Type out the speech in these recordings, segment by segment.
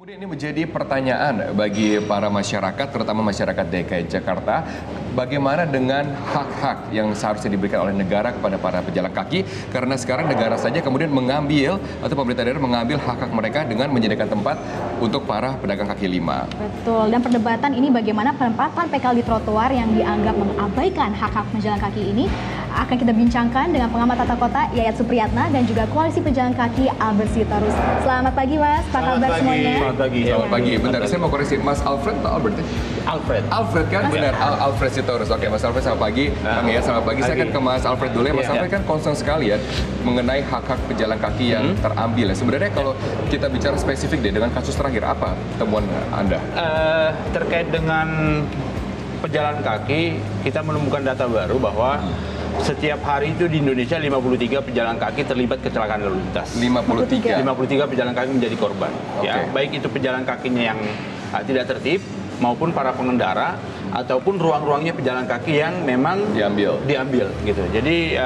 Kemudian ini menjadi pertanyaan bagi para masyarakat, terutama masyarakat DKI Jakarta, bagaimana dengan hak-hak yang seharusnya diberikan oleh negara kepada para pejalan kaki, karena sekarang negara saja kemudian mengambil, atau pemerintah daerah mengambil hak-hak mereka dengan menyediakan tempat untuk para pedagang kaki lima. Betul, dan perdebatan ini bagaimana penempatan PKL di trotoar yang dianggap mengabaikan hak-hak pejalan kaki ini akan kita bincangkan dengan pengamat tata kota Yayat Supriyatna dan juga Koalisi Pejalan Kaki Albert Sitorus. Selamat pagi Mas, apa kabar semuanya? Selamat pagi. Bentar, saya mau koreksi, Mas Alfred atau Albert? Alfred kan? Benar, Alfred Sitorus. Oke, Mas Alfred, selamat pagi. Kang Yayat, selamat pagi. Saya akan ke Mas Alfred dulu ya. Mas Alfred kan concern sekali ya mengenai hak-hak pejalan kaki yang terambil. Sebenarnya kalau kita bicara spesifik deh dengan kasus terakhir, apa temuan Anda? Terkait dengan pejalan kaki, kita menemukan data baru bahwa setiap hari itu di Indonesia 53 pejalan kaki terlibat kecelakaan lalu lintas. 53 pejalan kaki menjadi korban. Ya, baik itu pejalan kakinya yang tidak tertib maupun para pengendara ataupun ruang-ruangnya pejalan kaki yang memang diambil gitu. Jadi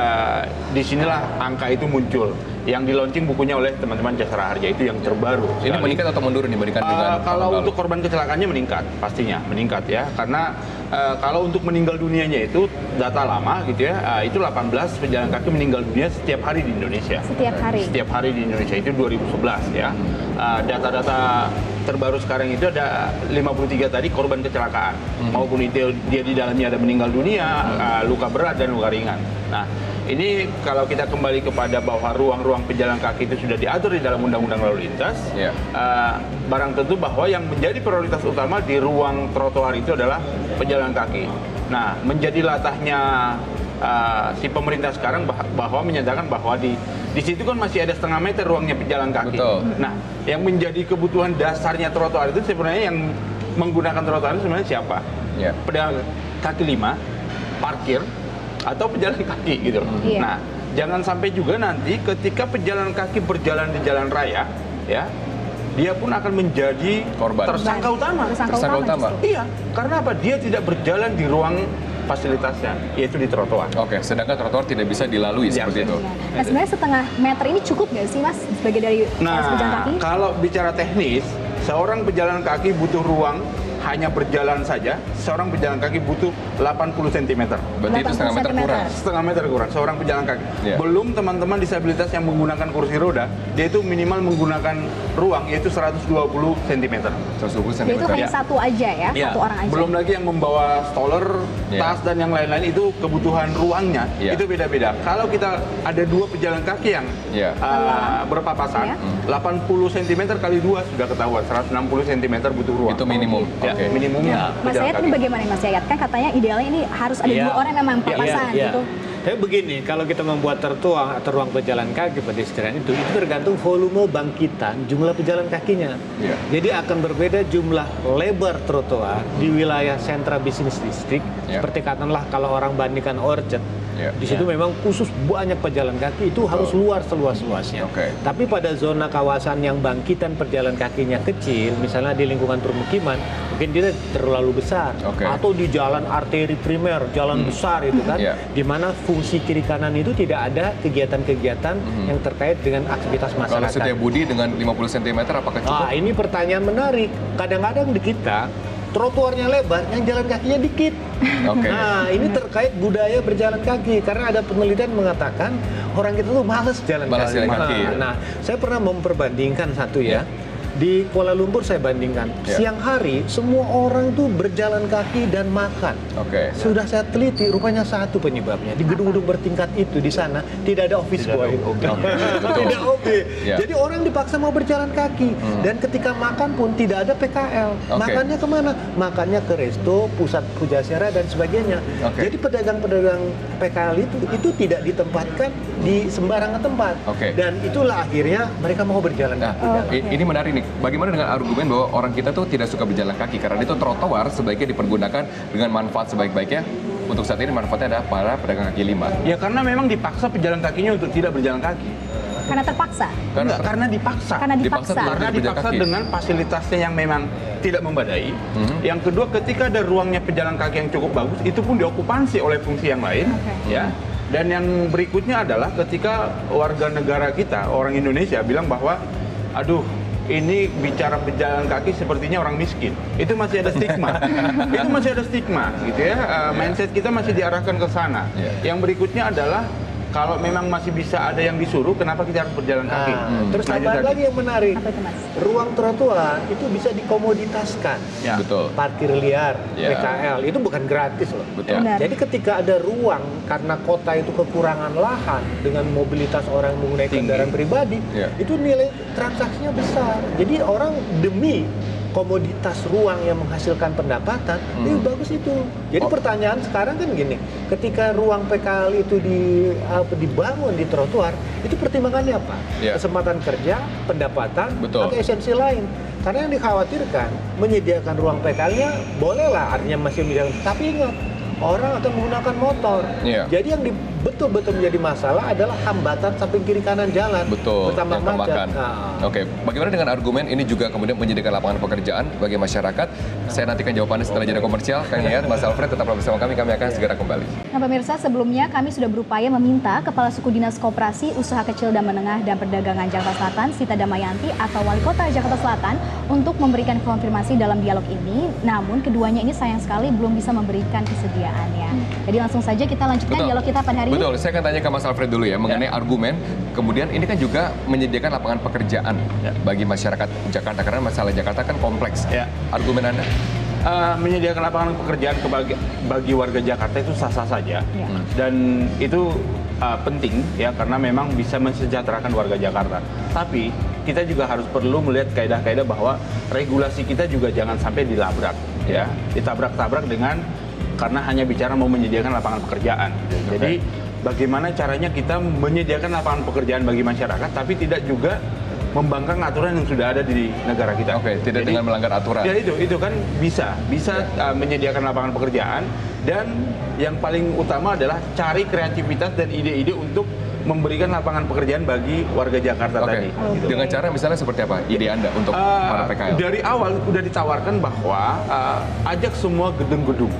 disinilah angka itu muncul. Yang di-launching bukunya oleh teman-teman Jasara Harja itu yang terbaru. Ini meningkat atau menurun dibandingkan dengan kalau untuk korban kecelakaannya meningkat, pastinya meningkat ya. Karena kalau untuk meninggal dunianya itu data lama gitu ya, itu 18 pejalan kaki meninggal dunia setiap hari di Indonesia. Setiap hari di Indonesia itu 2011 ya. Data-data terbaru sekarang itu ada 53 tadi korban kecelakaan, maupun itu dia di dalamnya ada meninggal dunia, luka berat dan luka ringan. Nah, ini kalau kita kembali kepada bahwa ruang-ruang pejalan kaki itu sudah diatur di dalam Undang-Undang Lalu Lintas, barang tentu bahwa yang menjadi prioritas utama di ruang trotoar itu adalah pejalan kaki. Nah, menjadi latahnya si pemerintah sekarang bahwa menyatakan bahwa di situ kan masih ada setengah meter ruangnya pejalan kaki. Betul. Nah, yang menjadi kebutuhan dasarnya trotoar itu sebenarnya yang menggunakan trotoar itu sebenarnya siapa? Pedagang kaki lima, parkir, atau pejalan kaki gitu. Nah, jangan sampai juga nanti ketika pejalan kaki berjalan di jalan raya, ya, dia pun akan menjadi korban, tersangka utama. Tersangka utama. Iya, karena apa? Dia tidak berjalan di ruang fasilitasnya, yaitu di trotoar. Oke, sedangkan trotoar tidak bisa dilalui seperti itu. Nah, sebenarnya setengah meter ini cukup nggak sih Mas sebagai dari pejalan kaki? Kalau bicara teknis, seorang pejalan kaki butuh ruang hanya berjalan saja, seorang pejalan kaki butuh 80 cm. Berarti itu setengah meter kurang. Setengah meter kurang, seorang pejalan kaki. Belum teman-teman disabilitas yang menggunakan kursi roda, dia itu minimal menggunakan ruang, yaitu 120 cm. 120 cm. Itu hanya satu aja ya, satu orang aja. Belum lagi yang membawa stroller, tas, dan yang lain-lain, itu kebutuhan ruangnya, itu beda-beda. Kalau kita ada dua pejalan kaki yang berpapasan, 80 cm kali 2 sudah ketahuan, 160 cm butuh ruang. Itu minimum. Minimumnya. Mas Yayat ini bagaimana Mas Yayat? Kan katanya idealnya ini harus ada dua orang yang memang papasan gitu. Tapi begini, kalau kita membuat trotoar atau ruang pejalan kaki pedestrian itu tergantung volume bangkitan jumlah pejalan kakinya. Jadi akan berbeda jumlah lebar trotoar di wilayah sentra bisnis distrik. Seperti katakanlah kalau orang bandingkan Orchard, di situ memang khusus banyak pejalan kaki, itu harus luar seluas-luasnya. Tapi pada zona kawasan yang bangkitan pejalan kakinya kecil, misalnya di lingkungan permukiman, mungkin dia terlalu besar. Atau di jalan arteri primer, jalan besar itu kan, di mana fungsi kiri kanan itu tidak ada kegiatan-kegiatan yang terkait dengan aktivitas masyarakat. Kalau Setiabudi dengan 50 cm apakah cukup? Ini pertanyaan menarik. Kadang-kadang di kita trotoarnya lebar, yang jalan kakinya dikit. Nah, ini terkait budaya berjalan kaki. Karena ada penelitian mengatakan orang kita tuh males jalan kaki. Nah, saya pernah memperbandingkan satu ya. Di Kuala Lumpur saya bandingkan, siang hari semua orang tuh berjalan kaki dan makan. Sudah saya teliti, rupanya satu penyebabnya. Di gedung-gedung bertingkat itu di sana tidak ada office boy. Tidak OB. Jadi orang dipaksa mau berjalan kaki. Dan ketika makan pun tidak ada PKL. Makannya kemana? Makannya ke resto, pusat pujasera dan sebagainya. Jadi pedagang-pedagang PKL itu tidak ditempatkan di sembarangan tempat. Dan itulah akhirnya mereka mau berjalan kaki. Ini menarik nih. Bagaimana dengan argumen bahwa orang kita tuh tidak suka berjalan kaki karena itu trotoar sebaiknya dipergunakan dengan manfaat sebaik-baiknya. Untuk saat ini manfaatnya adalah para pedagang kaki lima. Ya karena memang dipaksa pejalan kakinya untuk tidak berjalan kaki. Karena terpaksa? Karena dipaksa. Karena dipaksa dengan fasilitasnya yang memang tidak memadai. Yang kedua, ketika ada ruangnya pejalan kaki yang cukup bagus, itu pun diokupansi oleh fungsi yang lain. Ya. Dan yang berikutnya adalah ketika warga negara kita, orang Indonesia bilang bahwa, aduh, ini bicara pejalan kaki sepertinya orang miskin. Itu masih ada stigma. Itu masih ada stigma gitu ya. Mindset kita masih diarahkan ke sana. Yang berikutnya adalah kalau memang masih bisa ada yang disuruh, kenapa kita harus berjalan kaki? Terus tambahan lagi yang menarik, ruang trotoar itu bisa dikomoditaskan. Ya. Betul. Parkir liar, PKL, itu bukan gratis loh. Betul. Jadi ketika ada ruang, karena kota itu kekurangan lahan, dengan mobilitas orang menggunakan kendaraan pribadi, itu nilai transaksinya besar. Jadi orang demi komoditas ruang yang menghasilkan pendapatan, itu bagus itu. Jadi pertanyaan sekarang kan gini, ketika ruang PKL itu dibangun di trotoar, itu pertimbangannya apa? Kesempatan kerja, pendapatan, atau esensi lain? Karena yang dikhawatirkan, menyediakan ruang PKL-nya bolehlah, artinya masih menyediakan, tapi ingat, orang akan menggunakan motor. Jadi yang betul-betul menjadi masalah adalah hambatan samping kiri kanan jalan. Betul. Bertambah macet. Oke, bagaimana dengan argumen ini juga kemudian menyediakan lapangan pekerjaan bagi masyarakat? Saya nantikan jawabannya setelah jeda komersial. Kang Yayat, Mas Alfred tetaplah bersama kami akan segera kembali. Nah pemirsa, sebelumnya kami sudah berupaya meminta Kepala Suku Dinas Koperasi, Usaha Kecil dan Menengah dan Perdagangan Jakarta Selatan, Sita Damayanti atau Wali Kota Jakarta Selatan untuk memberikan konfirmasi dalam dialog ini. Namun keduanya ini sayang sekali belum bisa memberikan kesediaannya. Jadi langsung saja kita lanjutkan dialog kita pada hari ini. Betul, saya akan tanya ke Mas Alfred dulu ya mengenai argumen. Kemudian ini kan juga menyediakan lapangan pekerjaan bagi masyarakat Jakarta karena masalah Jakarta kan kompleks. Argumen Anda? Menyediakan lapangan pekerjaan bagi warga Jakarta itu sah-sah saja, dan itu penting ya karena memang bisa mensejahterakan warga Jakarta. Tapi kita juga harus perlu melihat kaidah-kaidah bahwa regulasi kita juga jangan sampai dilabrak, ditabrak-tabrak dengan karena hanya bicara mau menyediakan lapangan pekerjaan. Jadi bagaimana caranya kita menyediakan lapangan pekerjaan bagi masyarakat, tapi tidak juga membangkang aturan yang sudah ada di negara kita. Tidak dengan melanggar aturan. Ya itu kan bisa menyediakan lapangan pekerjaan, dan yang paling utama adalah cari kreativitas dan ide-ide untuk memberikan lapangan pekerjaan bagi warga Jakarta tadi. Dengan cara misalnya seperti apa ide Anda untuk para PKL? Dari awal sudah ditawarkan bahwa ajak semua gedung-gedung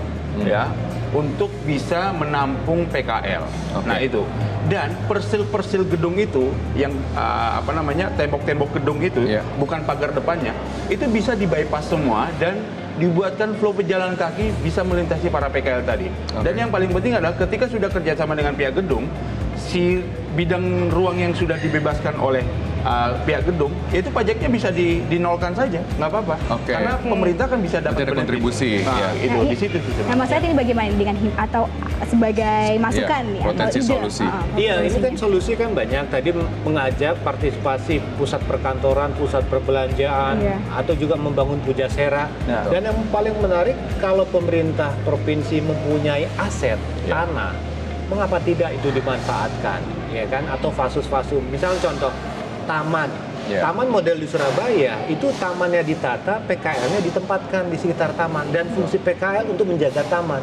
untuk bisa menampung PKL. Nah itu. Dan persil-persil gedung itu yang tembok-tembok gedung itu bukan pagar depannya, itu bisa di-bypass semua dan dibuatkan flow pejalan kaki bisa melintasi para PKL tadi. Dan yang paling penting adalah ketika sudah kerjasama dengan pihak gedung, si bidang ruang yang sudah dibebaskan oleh pihak gedung, itu pajaknya bisa dinolkan saja, nggak apa-apa. Karena pemerintah kan bisa dapat kontribusi. Itu di situ. Nah, Mas Ed ini bagaimana dengan atau sebagai masukan potensi solusi? Iya, ini kan solusi kan banyak. Tadi mengajak partisipasi pusat perkantoran, pusat perbelanjaan, atau juga membangun pujasera. Dan yang paling menarik kalau pemerintah provinsi mempunyai aset tanah, mengapa tidak itu dimanfaatkan, ya kan? Atau fasus-fasus, misalnya contoh taman. Taman model di Surabaya itu tamannya ditata, PKL-nya ditempatkan di sekitar taman, dan fungsi PKL untuk menjaga taman.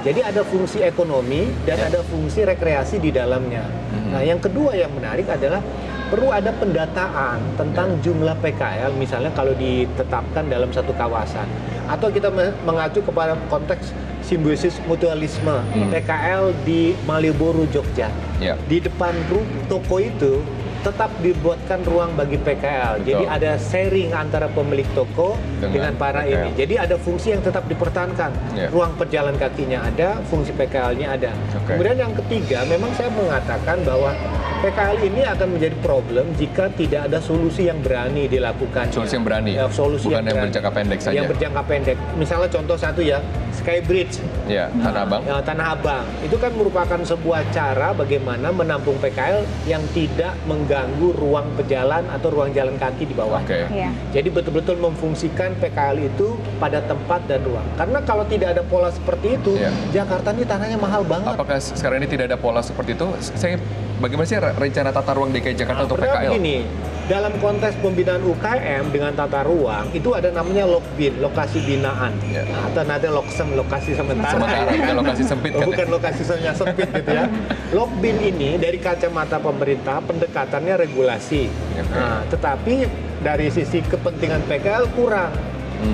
Jadi ada fungsi ekonomi dan ada fungsi rekreasi di dalamnya. Nah, yang kedua yang menarik adalah perlu ada pendataan tentang jumlah PKL, misalnya kalau ditetapkan dalam satu kawasan. Atau kita mengacu kepada konteks simbiosis mutualisme, PKL di Malioboro, Jogja. Di depan toko itu tetap dibuatkan ruang bagi PKL. Jadi ada sharing antara pemilik toko dengan para ini. Jadi ada fungsi yang tetap dipertahankan. Ruang pejalan kakinya ada, fungsi PKL-nya ada. Kemudian yang ketiga, memang saya mengatakan bahwa PKL ini akan menjadi problem jika tidak ada solusi yang berani dilakukan. Solusi yang berani? Solusi bukan yang berjangka pendek saja? Yang berjangka pendek. Misalnya contoh satu Skybridge. Tanah Abang. Tanah Abang. Itu kan merupakan sebuah cara bagaimana menampung PKL yang tidak mengganggu ruang pejalan atau ruang jalan kaki di bawah. Jadi betul-betul memfungsikan PKL itu pada tempat dan ruang. Karena kalau tidak ada pola seperti itu, Jakarta ini tanahnya mahal banget. Apakah sekarang ini tidak ada pola seperti itu? Bagaimana sih rencana tata ruang DKI Jakarta untuk PKL? Begini, dalam konteks pembinaan UKM dengan tata ruang itu ada namanya LOKBIN, lokasi binaan, atau nanti LOKSEM, lokasi sementara. Bukan lokasi sempit kan? Bukan lokasi sempit gitu ya. LOKBIN ini dari kacamata pemerintah pendekatannya regulasi, tetapi dari sisi kepentingan PKL kurang,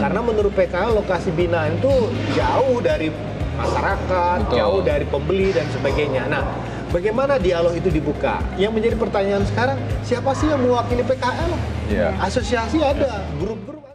karena menurut PKL lokasi binaan itu jauh dari masyarakat, jauh dari pembeli dan sebagainya. Nah, bagaimana dialog itu dibuka. Yang menjadi pertanyaan sekarang, siapa sih yang mewakili PKL? Asosiasi ada, grup-grup